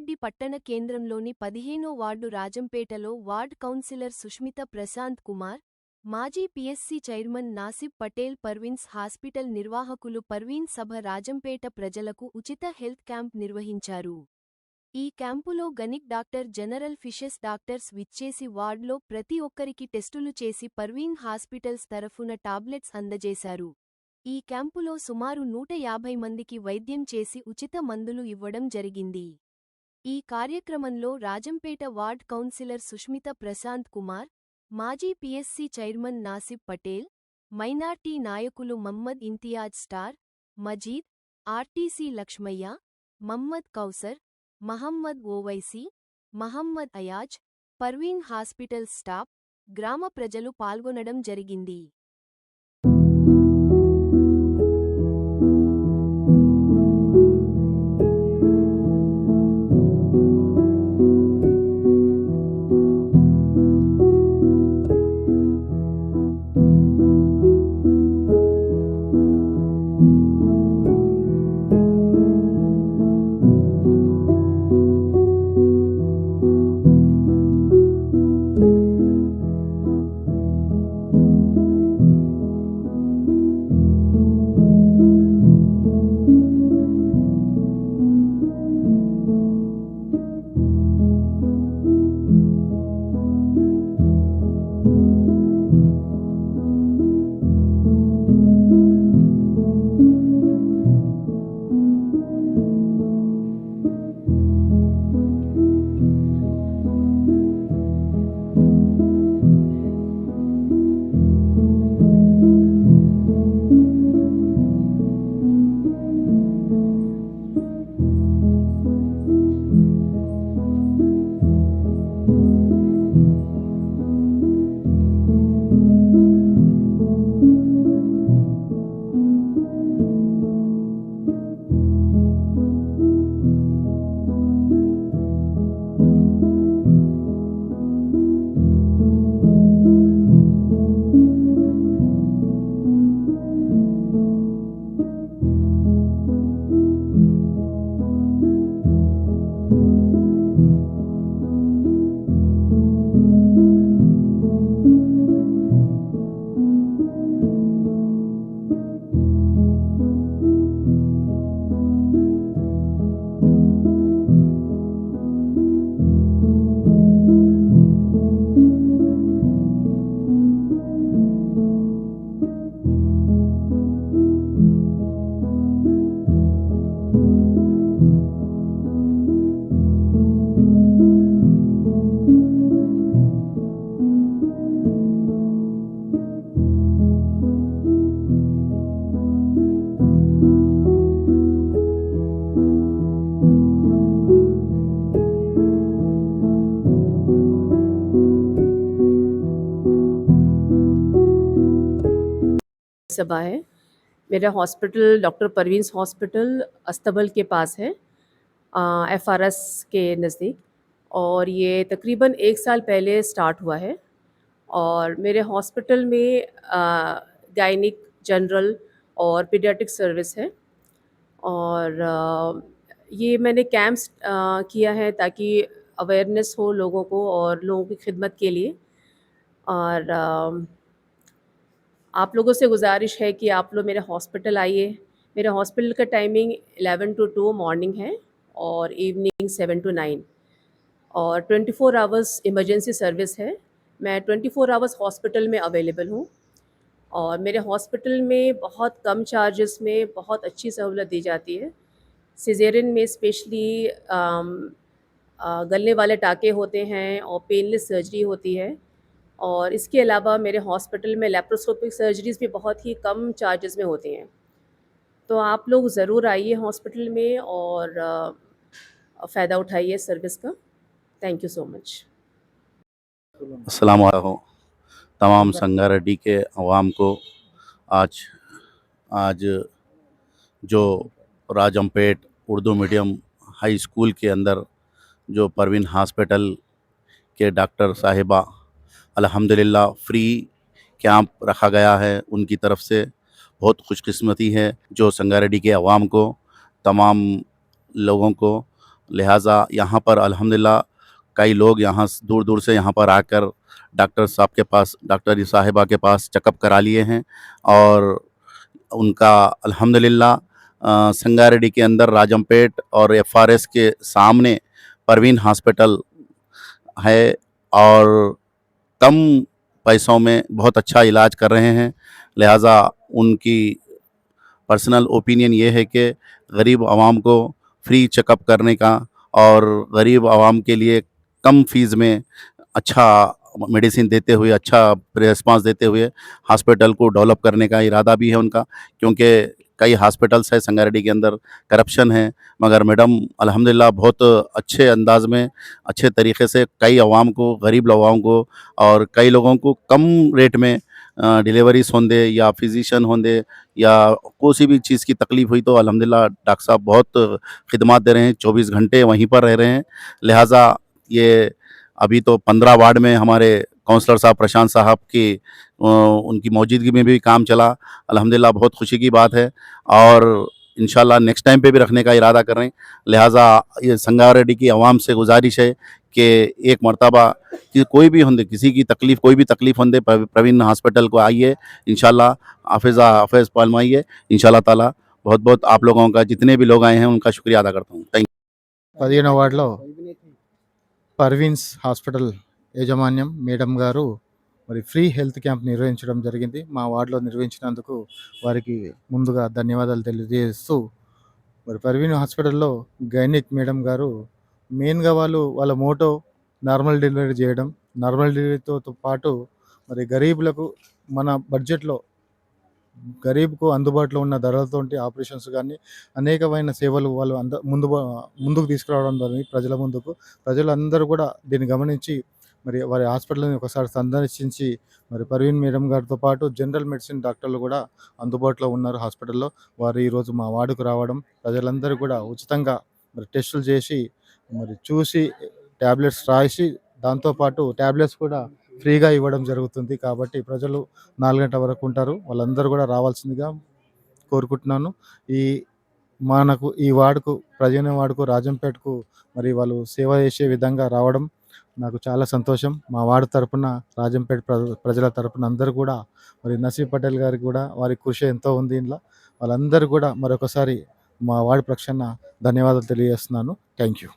సంగారెడ్డి పట్టణ కేంద్రంలోని 15వ వార్డు రాజంపేటలో వార్డ్ కౌన్సిలర్ సుష్మిత ప్రశాంత్ కుమార్, మాజీ PSC chairman Nasib Patel Parveens hospital నిర్వాహకులు పర్వీన్ సభ రాజంపేట ప్రజలకు ఉచిత హెల్త్ క్యాంప్ నిర్వహించారు. ఈ క్యాంపులో గనిక్ డాక్టర్ జనరల్ ఫిషెస్ డాక్టర్స్ విచ్చేసి వార్డ్లో ప్రతి ఒక్కరికి టెస్టులు చేసి పర్వీన్ హాస్పిటల్స్ తరఫున టాబ్లెట్స్ అందజేశారు. ఈ క్యాంపులో సుమారు 150 మందికి వైద్యం చేసి ఉచిత మందులు ఇవ్వడం జరిగింది. ఈ కార్యక్రమంలో రాజంపేట వార్డ్ కౌన్సిలర్ సుష్మిత ప్రశాంత్ కుమార్, మాజీ PSC chairman Nasib Patel, minority నాయకులు మహ్మద్ ఇంతియాజ్ స్టార్, Majeed, RTC Lakshmaiah, Mohammed Kausar, Mohammed Owaisi, Mohammed Ayaz, Parveen hospital staff, గ్రామ ప్రజలు పాల్గొనడం జరిగింది. सभा है। मेरा हॉस्पिटल डॉक्टर परवीन्स हॉस्पिटल अस्तबल के पास है, एफआरएस के नज़दीक, और ये तकरीबन 1 साल पहले स्टार्ट हुआ है। और मेरे हॉस्पिटल में गायनिक, जनरल और पीडियाट्रिक सर्विस है। और ये मैंने कैंप्स किया है ताकि अवेयरनेस हो लोगों को और लोगों की खिदमत के लिए। और आप लोगों से गुजारिश है कि आप लोग मेरे हॉस्पिटल आइए। मेरे हॉस्पिटल का टाइमिंग 11 to 2 मॉर्निंग है और इवनिंग 7 to 9, और 24 आवर्स इमरजेंसी सर्विस है। मैं 24 आवर्स हॉस्पिटल में अवेलेबल हूँ। और मेरे हॉस्पिटल में बहुत कम चार्जेस में बहुत अच्छी सहूलत दी जाती है। सिजेरियन में स्पेशली गलने वाले टाँके होते हैं और पेनलेस सर्जरी होती है। और इसके अलावा मेरे हॉस्पिटल में लैप्रोस्कोपिक सर्जरीज़ भी बहुत ही कम चार्जेस में होती हैं। तो आप लोग ज़रूर आइए हॉस्पिटल में और फ़ायदा उठाइए सर्विस का। Thank you so much. अस्सलाम वालेकुम तमाम संगारेड्डी के अवाम को आज जो Rajampet Urdu medium high school के अंदर जो परवीन हॉस्पिटल के डॉक्टर साहिबा अल्हम्दुलिल्लाह फ्री कैंप रखा गया है, उनकी तरफ से बहुत खुशकिस्मती है। जो संगारेड्डी के अवाम को, तमाम लोगों को लिहाजा यहाँ पर अल्हम्दुलिल्लाह कई लोग यहाँ दूर दूर से यहाँ पर आकर डॉक्टर साहब के पास, डॉक्टर साहिबा के पास चेकअप करा लिए हैं और उनका अल्हम्दुलिल्लाह संगारेड्डी के अंदर राजमपेट और एफआरएस के सामने परवीन हॉस्पिटल है और कम पैसों में बहुत अच्छा इलाज कर रहे हैं। लिहाजा उनकी पर्सनल ओपिनियन ये है कि गरीब आवाम को फ्री चेकअप करने का और गरीब आवाम के लिए कम फीस में अच्छा मेडिसिन देते हुए, अच्छा रिस्पांस देते हुए हॉस्पिटल को डेवलप करने का इरादा भी है उनका, क्योंकि कई हॉस्पिटल्स है संगारेड्डी के अंदर करप्शन है, मगर मैडम अल्हम्दुलिल्लाह बहुत अच्छे अंदाज में, अच्छे तरीके से कई आवाम को, गरीब आवाम को और कई लोगों को कम रेट में डिलीवरीज होंदे या फिजिशियन होंदे या कोई भी चीज़ की तकलीफ़ हुई तो अल्हम्दुलिल्लाह डॉक्टर साहब बहुत खिदमत दे रहे हैं, 24 घंटे वहीं पर रह रहे हैं। लिहाजा ये अभी तो 15 वार्ड में हमारे काउंसलर साहब प्रशांत साहब की उनकी मौजूदगी में भी काम चला, अल्हम्दुलिल्लाह बहुत खुशी की बात है और इंशाल्लाह नेक्स्ट टाइम पे भी रखने का इरादा कर रहे हैं। लिहाजा ये संगारेड्डी की आवाम से गुजारिश है कि एक मरतबा कि कोई भी होंदे, किसी की तकलीफ़, कोई भी तकलीफ़ होंदे प्रवीण हॉस्पिटल को आइए, इंशाल्लाह हाफ़िज़ फरमाइए इंशाल्लाह ताला। बहुत बहुत आप लोगों का, जितने भी लोग आए हैं उनका शुक्रिया अदा करता हूँ। थैंक 15వ వార్డులో పర్వీన్స్ హాస్పిటల్ యాజమాన్యం మేడం గారు మరి ఫ్రీ హెల్త్ క్యాంప్ నిర్వహించడం జరిగింది. మా వార్డులో నిర్వహించినందుకు వారికి ముందుగా ధన్యవాదాలు తెలియజేస్తూ, మరి పర్వీన్ హాస్పిటల్లో గైనిక్ మేడం గారు మెయిన్గా వాళ్ళ మోటో నార్మల్ డెలివరీ చేయడం, నార్మల్ డెలివరీతో పాటు మరి గరీబులకు మన బడ్జెట్లో గరీబ్‌కు అందుబాటులో ఉన్న ధరలతోటి ఆపరేషన్స్ గానీ, అనేకమైన సేవలు వాళ్ళు ముందుకు తీసుకురావడం జరిగింది ప్రజల ముందుకు. ప్రజలందరూ కూడా దీన్ని గమనించి మరి వారి హాస్పిటల్‌ని ఒకసారి సందర్శించి, మరి పర్వీన్ మేడం గారితో పాటు జనరల్ మెడిసిన్ డాక్టర్లు కూడా అందుబాటులో ఉన్నారు హాస్పిటల్‌లో. వారు ఈరోజు మా వార్డుకు రావడం, ప్రజలందరూ కూడా ఉచితంగా మరి టెస్టులు చేసి, మరి చూసి టాబ్లెట్స్ రాసి, దాంతో పాటు టాబ్లెట్స్ కూడా ఫ్రీగా ఇవ్వడం జరుగుతుంది. కాబట్టి ప్రజలు 4 గంటల వరకు ఉంటారు. వాళ్ళందరూ కూడా రావాల్సిందిగా కోరుకుంటున్నాను. ఈ మనకు ఈ వార్డుకు, ప్రజల వార్డుకు, రాజంపేటకు మరి వాళ్ళు సేవ చేసే విధంగా రావడం నాకు చాలా సంతోషం. మా వార్డు తరపున, రాజంపేట ప్రజల తరపున అందరూ కూడా, మరి నసీబ్ పటేల్ గారికి కూడా వారి కృషి ఎంతో ఉంది ఇందులో. వాళ్ళందరూ కూడా మరొకసారి మా వార్డు పక్షాన ధన్యవాదాలు తెలియజేస్తున్నాను. Thank you.